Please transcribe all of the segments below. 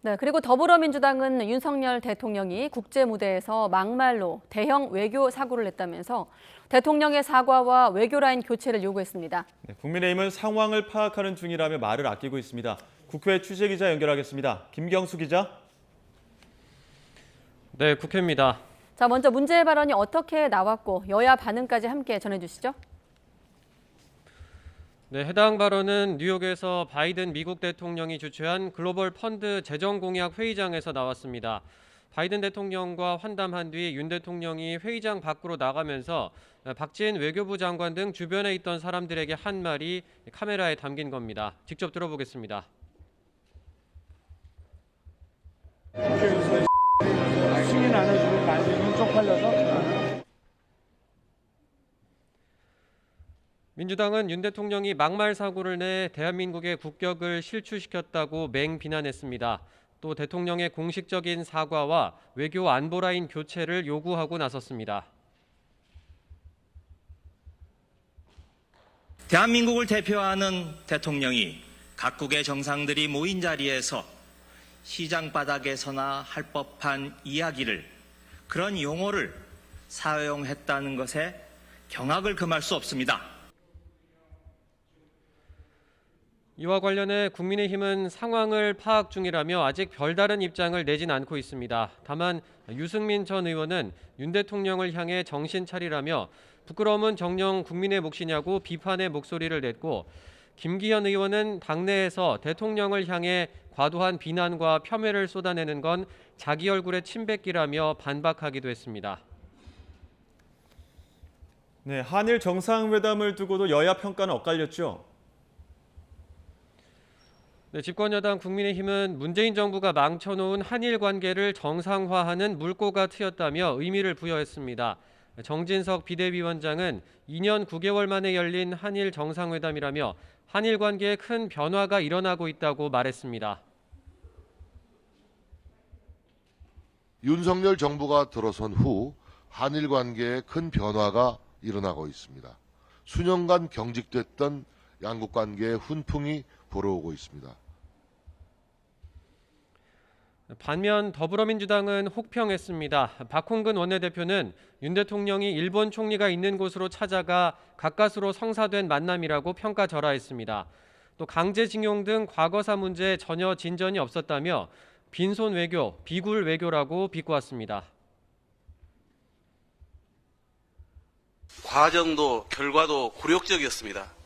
네, 그리고 더불어민주당은 윤석열 대통령이 국제 무대에서 막말로 대형 외교 사고를 냈다면서 대통령의 사과와 외교 라인 교체를 요구했습니다. 네, 국민의힘은 상황을 파악하는 중이라며 말을 아끼고 있습니다. 국회 취재기자 연결하겠습니다. 김경수 기자. 네, 국회입니다. 자, 먼저 문제의 발언이 어떻게 나왔고 여야 반응까지 함께 전해주시죠. 네, 해당 발언은 뉴욕에서 바이든 미국 대통령이 주최한 글로벌 펀드 재정 공약 회의장에서 나왔습니다. 바이든 대통령과 환담한 뒤 윤 대통령이 회의장 밖으로 나가면서 박지인 외교부 장관 등 주변에 있던 사람들에게 한 말이 카메라에 담긴 겁니다. 직접 들어보겠습니다. 승인 안 해주고 나중에 쪽팔려서. 민주당은 윤 대통령이 막말 사고를 내 대한민국의 국격을 실추시켰다고 맹비난했습니다. 또 대통령의 공식적인 사과와 외교 안보 라인 교체를 요구하고 나섰습니다. 대한민국을 대표하는 대통령이 각국의 정상들이 모인 자리에서 시장 바닥에서나 할 법한 이야기를, 그런 용어를 사용했다는 것에 경악을 금할 수 없습니다. 이와 관련해 국민의힘은 상황을 파악 중이라며 아직 별다른 입장을 내진 않고 있습니다. 다만 유승민 전 의원은 윤 대통령을 향해 정신 차리라며 부끄러움은 정녕 국민의 몫이냐고 비판의 목소리를 냈고, 김기현 의원은 당내에서 대통령을 향해 과도한 비난과 폄훼를 쏟아내는 건 자기 얼굴에 침 뱉기라며 반박하기도 했습니다. 네, 한일 정상회담을 두고도 여야 평가는 엇갈렸죠. 네, 집권여당 국민의힘은 문재인 정부가 망쳐놓은 한일 관계를 정상화하는 물꼬가 트였다며 의미를 부여했습니다. 정진석 비대위원장은 2년 9개월 만에 열린 한일 정상회담이라며 한일 관계에 큰 변화가 일어나고 있다고 말했습니다. 윤석열 정부가 들어선 후 한일 관계에 큰 변화가 일어나고 있습니다. 수년간 경직됐던 양국 관계의 훈풍이 불어오고 있습니다. 반면 더불어민주당은 혹평했습니다. 박홍근 원내대표는 윤 대통령이 일본 총리가 있는 곳으로 찾아가 가까스로 성사된 만남이라고 평가절하했습니다. 또 강제징용 등 과거사 문제에 전혀 진전이 없었다며 빈손 외교, 비굴 외교라고 비꼬았습니다. 과정도 결과도 굴욕적이었습니다.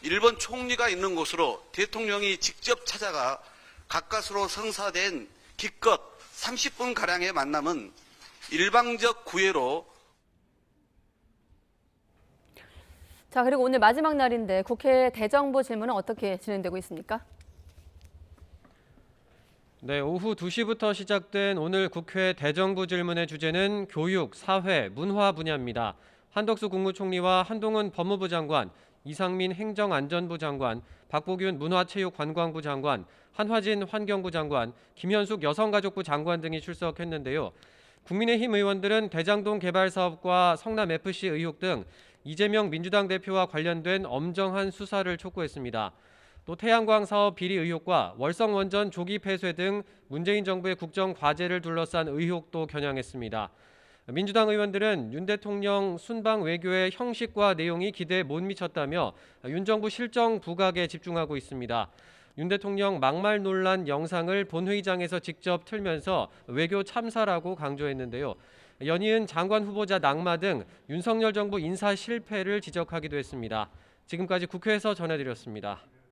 일본 총리가 있는 곳으로 대통령이 직접 찾아가 가까스로 성사된 기껏 30분가량의 만남은 일방적 구애로. 자, 그리고 오늘 마지막 날인데 국회 대정부 질문은 어떻게 진행되고 있습니까? 네, 오후 2시부터 시작된 오늘 국회 대정부 질문의 주제는 교육, 사회, 문화 분야입니다. 한덕수 국무총리와 한동훈 법무부 장관, 이상민 행정안전부 장관, 박보균 문화체육관광부 장관, 한화진 환경부 장관, 김현숙 여성가족부 장관 등이 출석했는데요. 국민의힘 의원들은 대장동 개발 사업과 성남FC 의혹 등 이재명 민주당 대표와 관련된 엄정한 수사를 촉구했습니다. 또 태양광 사업 비리 의혹과 월성원전 조기 폐쇄 등 문재인 정부의 국정 과제를 둘러싼 의혹도 겨냥했습니다. 민주당 의원들은 윤 대통령 순방 외교의 형식과 내용이 기대에 못 미쳤다며 윤 정부 실정 부각에 집중하고 있습니다. 윤 대통령 막말 논란 영상을 본회의장에서 직접 틀면서 외교 참사라고 강조했는데요. 연이은 장관 후보자 낙마 등 윤석열 정부 인사 실패를 지적하기도 했습니다. 지금까지 국회에서 전해드렸습니다.